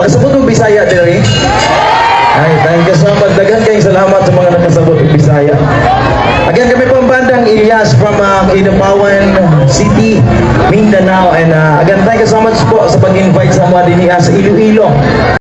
Makasabot mo Bisaya diri. Ay, thank you so much. Daghan kayong salamat sa mga nakasabot ng Bisaya. Again, kami po ang bandang Ilyas from Kidapawan City, Mindanao. And again, thank you so much po sa pag-invite sa mga diniha sa Iloilo.